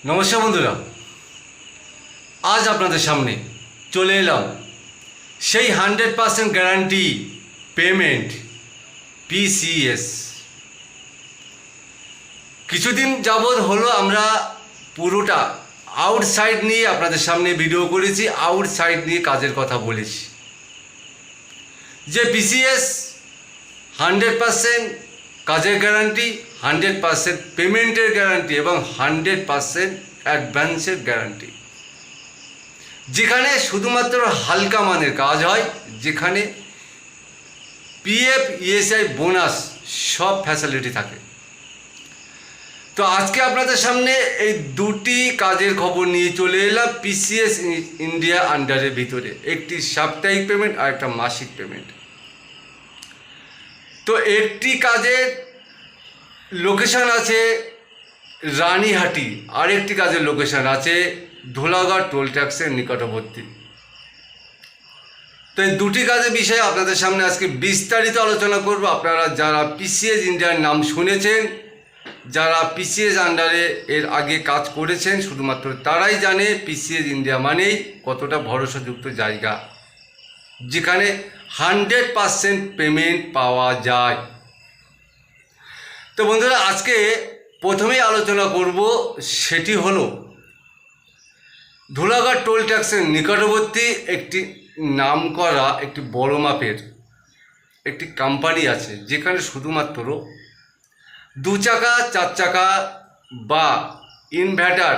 নমস্কার বন্ধুরা, আজ আপনাদের সামনে চলে এলাম সেই 100% গ্যারান্টি পেমেন্ট পিসিএস। কিছুদিন যাবৎ হলো আমরা পুরোটা আউটসাইড নিয়ে আপনাদের সামনে ভিডিও করেছি, আউটসাইড নিয়ে কাজের কথা বলেছি। যে পিসিএস 100% কাজের গ্যারান্টি, 100% পেমেন্টের গ্যারান্টি এবং 100% অ্যাডভান্সের গ্যারান্টি, যেখানে শুধুমাত্র হালকা মানের কাজ হয়, যেখানে পিএফ ইএসআই বোনাস সব ফ্যাসিলিটি থাকে। তো আজকে আপনাদের সামনে এই দুটি কাজের খবর নিয়ে চলে এলাম পিসিএস ইন্ডিয়া আন্ডারের ভিতরে, একটি সাপ্তাহিক পেমেন্ট আর একটা মাসিক পেমেন্ট। তো একটি কাজের লোকেশন আছে রানীহাটি, আরেকটি কাজের লোকেশন আছে ধোলাঘাট টোল ট্যাক্সের নিকটবর্তী। তো এই দুটি কাজের বিষয়ে আপনাদের সামনে আজকে বিস্তারিত আলোচনা করব। আপনারা যারা পিসিএস ইন্ডিয়ার নাম শুনেছেন, যারা পিসিএস আন্ডারে এর আগে কাজ করেছেন, শুধুমাত্র তারাই জানে পিসিএস ইন্ডিয়া মানেই কতটা ভরসাযুক্ত জায়গা, যেখানে 100% পেমেন্ট পাওয়া যায়। তো বন্ধুরা, আজকে প্রথমেই আলোচনা করব সেটি হলো ধোলাঘাট টোল ট্যাক্সের নিকটবর্তী একটি নামকরা একটি বড় মাপের একটি কোম্পানি আছে, যেখানে শুধুমাত্র 2 চাকা 4 চাকা বা ইনভার্টার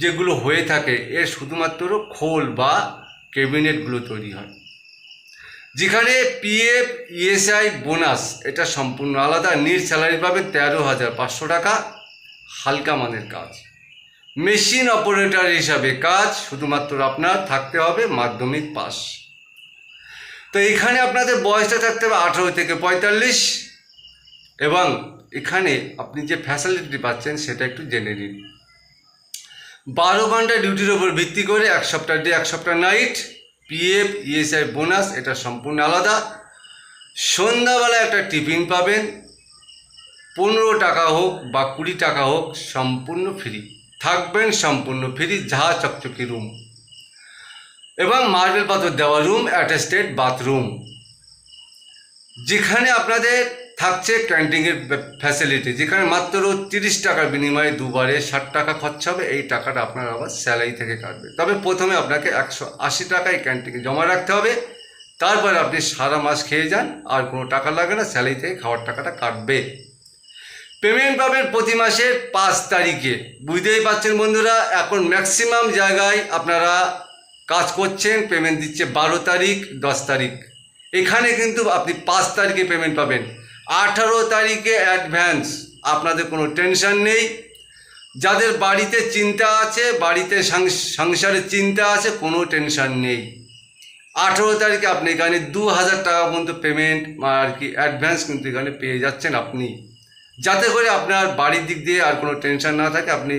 যেগুলো হয়ে থাকে এর শুধুমাত্র খোল বা ক্যাবিনেটগুলো তৈরি হয়, যেখানে পিএফ ইএসআই বোনাস এটা সম্পূর্ণ আলাদা। নিট স্যালারি পাবে 13,500 টাকা। হালকা মানের কাজ, মেশিন অপারেটর হিসাবে কাজ, শুধুমাত্র আপনার থাকতে হবে মাধ্যমিক পাস। তো এখানে আপনাদের বয়সটা থাকতে হবে 18 থেকে 45, এবং এখানে আপনি যে ফ্যাসিলিটি পাচ্ছেন সেটা একটু জেনে নিন। 12 ঘন্টা ডিউটির ওপর ভিত্তি করে 1 সপ্তাহ ডে 1 সপ্তাহ নাইট, পিএফ ইএসআই বোনাস এটা সম্পূর্ণ আলাদা। সন্ধ্যাবেলা একটা টিফিন পাবেন, 15 টাকা হোক বা 20 টাকা হোক, সম্পূর্ণ ফ্রি থাকবেন, সম্পূর্ণ ফ্রি। ঝা চকচকি রুম এবং মার্বেল পাথর দেওয়া রুম, অ্যাটাচড বাথরুম, যেখানে আপনাদের থাকছে ক্যান্টিনের ফ্যাসিলিটি, যেখানে মাত্র 30 টাকার বিনিময়ে দুবারে 60 টাকা খরচা হবে। এই টাকাটা আপনার আবার স্যালারি থেকে কাটবে, তবে প্রথমে আপনাকে 180 টাকায় ক্যান্টিনে জমা রাখতে হবে। তারপরে আপনি সারা মাস খেয়ে যান, আর কোনো টাকা লাগে না, স্যালারি থেকে খাওয়ার টাকাটা কাটবে। পেমেন্ট পাবেন প্রতি মাসের 5 তারিখে। বুঝতেই পারছেন বন্ধুরা, এখন ম্যাক্সিমাম জায়গায় আপনারা কাজ করছেন, পেমেন্ট দিচ্ছে 12 তারিখ 10 তারিখ। এখানে কিন্তু আপনি 5 তারিখে পেমেন্ট পাবেন। 18 তারিখে অ্যাডভান্স, আপনাদের কোনো টেনশন নেই। যাদের বাড়িতে চিন্তা আছে, বাড়িতে সংসারের চিন্তা আছে, কোনো টেনশন নেই। 18 তারিখে আপনি এখানে 2000 টাকা পর্যন্ত পেমেন্ট আর কি অ্যাডভান্স কিন্তু এখানে পেয়ে যাচ্ছেন আপনি, যাতে করে আপনার বাড়ির দিক দিয়ে আর কোনো টেনশন না থাকে, আপনি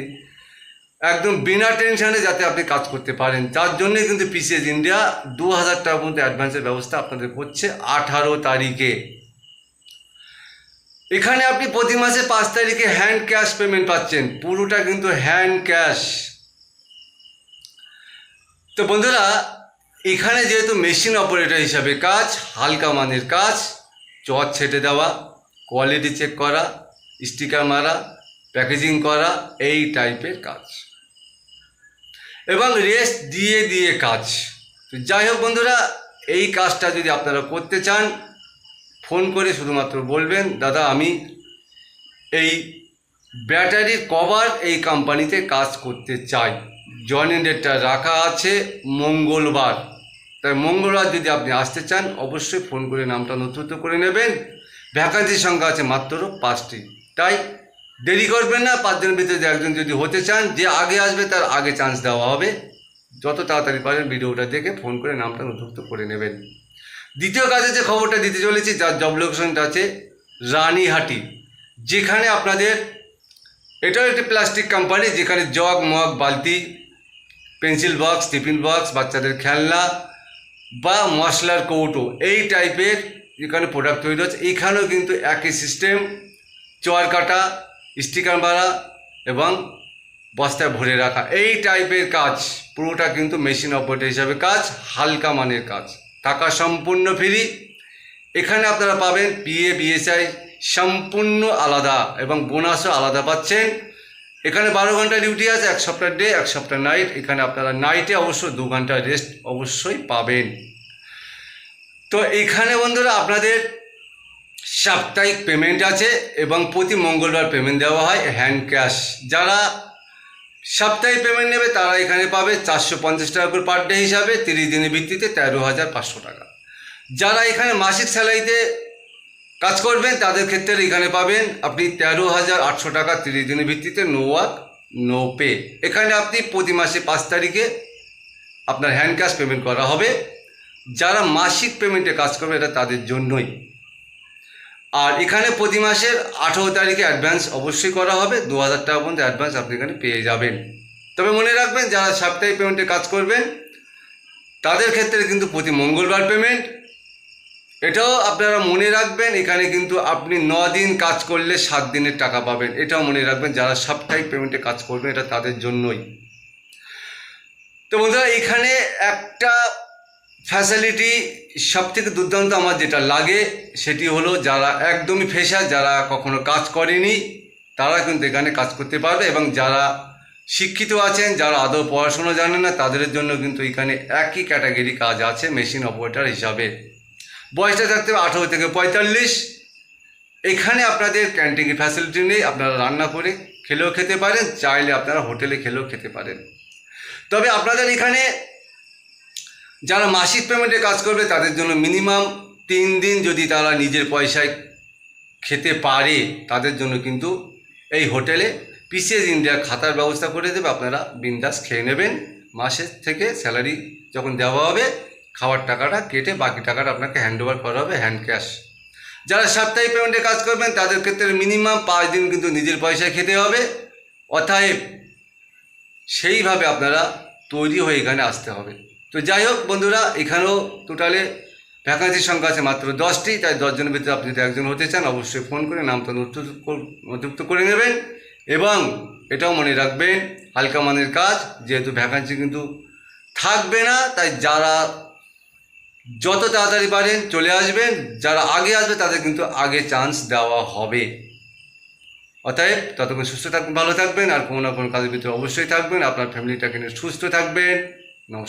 একদম বিনা টেনশনে যাতে আপনি কাজ করতে পারেন। তার জন্যে কিন্তু পিসিএস ইন্ডিয়া 2000 টাকা পর্যন্ত অ্যাডভান্সের ব্যবস্থা আপনাদের করছে 18 তারিখে। এখানে আপনি প্রতি মাসে 5 তারিখে হ্যান্ড ক্যাশ পেমেন্ট পাচ্ছেন, পুরোটা কিন্তু হ্যান্ড ক্যাশ। তো বন্ধুরা, এখানে যেহেতু মেশিন অপারেটর হিসাবে কাজ, হালকা মানের কাজ, চট ছেটে দেওয়া, কোয়ালিটি চেক করা, স্টিকার মারা, প্যাকেজিং করা, এই টাইপের কাজ, এবং রেস্ট দিয়ে দিয়ে কাজ। তো যাই হোক বন্ধুরা, এই কাজটা যদি আপনারা করতে চান, ফোন করে শুধুমাত্র বলবেন, দাদা আমি এই ব্যাটারির কভার এই কোম্পানিতে কাজ করতে চাই। জয়েনিং ডেটটা রাখা আছে মঙ্গলবার, তাই মঙ্গলবার যদি আপনি আসতে চান, অবশ্যই ফোন করে নামটা নথিভুক্ত করে নেবেন। ভ্যাকান্সির সংখ্যা আছে মাত্র 5টি, তাই দেরি করবেন না। 5 জনের ভিতরে একজন যদি হতে চান, যে আগে আসবে তার আগে চান্স দেওয়া হবে। যত তাড়াতাড়ি পারেন ভিডিওটা দেখে ফোন করে নামটা নথিভুক্ত করে নেবেন। দ্বিতীয় কাজে যে খবরটা দিতে চলেছি, যার জব লোকেশনটা আছে রানীহাটি, যেখানে আপনাদের এটাও একটি প্লাস্টিক কোম্পানি, যেখানে জগ মগ বালতি, পেন্সিল বক্স, টিফিন বক্স, বাচ্চাদের খেলনা বা মশলার কৌটো, এই টাইপের এখানে প্রোডাক্ট তৈরি হচ্ছে। এখানেও কিন্তু একই সিস্টেম, চোয়ার কাটা, স্টিকার মারা এবং বস্তায় ভরে রাখা, এই টাইপের কাজ পুরোটা কিন্তু মেশিন অপারেটর হিসাবে কাজ, হালকা মানের কাজ। টাকা সম্পূর্ণ ফ্রি। এখানে আপনারা পাবেন পিএফ ইএসআই সম্পূর্ণ আলাদা এবং বোনাসও আলাদা পাচ্ছেন। এখানে 12 ঘন্টা ডিউটি আছে, 1 সপ্তাহ ডে 1 সপ্তাহ নাইট। এখানে আপনারা নাইটে অবশ্য 2 ঘন্টা রেস্ট অবশ্যই পাবেন। তো এখানে বন্ধুরা আপনাদের সাপ্তাহিক পেমেন্ট আছে এবং প্রতি মঙ্গলবার পেমেন্ট দেওয়া হয় হ্যান্ড ক্যাশ। যারা সাপ্তাহিক পেমেন্ট নেবে তারা এখানে পাবে 450 টাকা করে পার ডে হিসাবে, 30 দিনের ভিত্তিতে 13,500 টাকা। যারা এখানে মাসিক স্যালারিতে কাজ করবেন তাদের ক্ষেত্রে এখানে পাবেন আপনি 13,800 টাকা 30 দিনের ভিত্তিতে, নো ওয়ার্ক নো পে। এখানে আপনি প্রতি মাসে 5 তারিখে আপনার হ্যান্ড ক্যাশ পেমেন্ট করা হবে। যারা মাসিক পেমেন্টে কাজ করবে এটা তাদের জন্যই। আর এখানে প্রতি মাসের 18 তারিখে অ্যাডভান্স অবশ্যই করা হবে, 2,000 টাকা পর্যন্ত অ্যাডভান্স আপনি এখানে পেয়ে যাবেন। তবে মনে রাখবেন যারা সাপ্তাহিক পেমেন্টে কাজ করবেন তাদের ক্ষেত্রে কিন্তু প্রতি মঙ্গলবার পেমেন্ট। এটাও আপনারা মনে রাখবেন, এখানে কিন্তু আপনি 9 দিন কাজ করলে 7 দিনের টাকা পাবেন, এটাও মনে রাখবেন। যারা সাপ্তাহিক পেমেন্টে কাজ করবেন এটা তাদের জন্যই। তো বন্ধুরা এখানে একটা ফ্যাসিলিটি সবথেকে দুর্দান্ত আমার যেটা লাগে সেটি হলো যারা একদমই ফ্রেশার, যারা কখনো কাজ করেনি তারা কিন্তু এখানে কাজ করতে পারবে, এবং যারা শিক্ষিত আছেন, যারা আদৌ পড়াশোনা জানেন না তাদের জন্য কিন্তু এখানে একই ক্যাটাগরি কাজ আছে মেশিন অপারেটর হিসাবে। বয়সটা থাকতে হবে 18 থেকে 45। এখানে আপনাদের ক্যান্টিনের ফ্যাসিলিটি নেই, আপনারা রান্না করে খেলেও খেতে পারেন, চাইলে আপনারা হোটেলে খেলেও খেতে পারেন। তবে আপনাদের এখানে যারা মাসিক পেমেন্টে কাজ করবে তাদের জন্য মিনিমাম 3 দিন যদি তারা নিজের পয়সায় খেতে পারে তাদের জন্য কিন্তু এই হোটেলে পিসিএস ইন্ডিয়া খাতার ব্যবস্থা করে দেবে। আপনারা বিন্দাস খেয়ে নেবেন, মাসের থেকে স্যালারি যখন দেওয়া হবে খাওয়ার টাকাটা কেটে বাকি টাকাটা আপনাকে হ্যান্ডওভার করা হবে হ্যান্ড ক্যাশ। যারা সাপ্তাহিক পেমেন্টে কাজ করবেন তাদের ক্ষেত্রে মিনিমাম 5 দিন কিন্তু নিজের পয়সায় খেতে হবে। অতএব সেইভাবে আপনারা তৈরি হয়ে এখানে আসতে হবে। তো যাই হোক বন্ধুরা, এখানেও টোটালে ভ্যাকান্সির সংখ্যা আছে মাত্র 10টি। তাই 10 জনের ভিতরে আপনি যদি একজন হতে চান অবশ্যই ফোন করে নামটা নথিভুক্ত করে নেবেন। এবং এটাও মনে রাখবেন হালকা মানের কাজ, যেহেতু ভ্যাকান্সি কিন্তু থাকবে না, তাই যারা যত তাড়াতাড়ি পারেন চলে আসবেন, যারা আগে আসবে তাদের কিন্তু আগে চান্স দেওয়া হবে। অতএব ততক্ষণ সুস্থ থাকবেন, ভালো থাকবেন, আর কোনো না কোনো কাজের ভিতরে অবশ্যই থাকবেন, আপনার ফ্যামিলিটাকে নিয়ে সুস্থ থাকবেন। নমস্কার।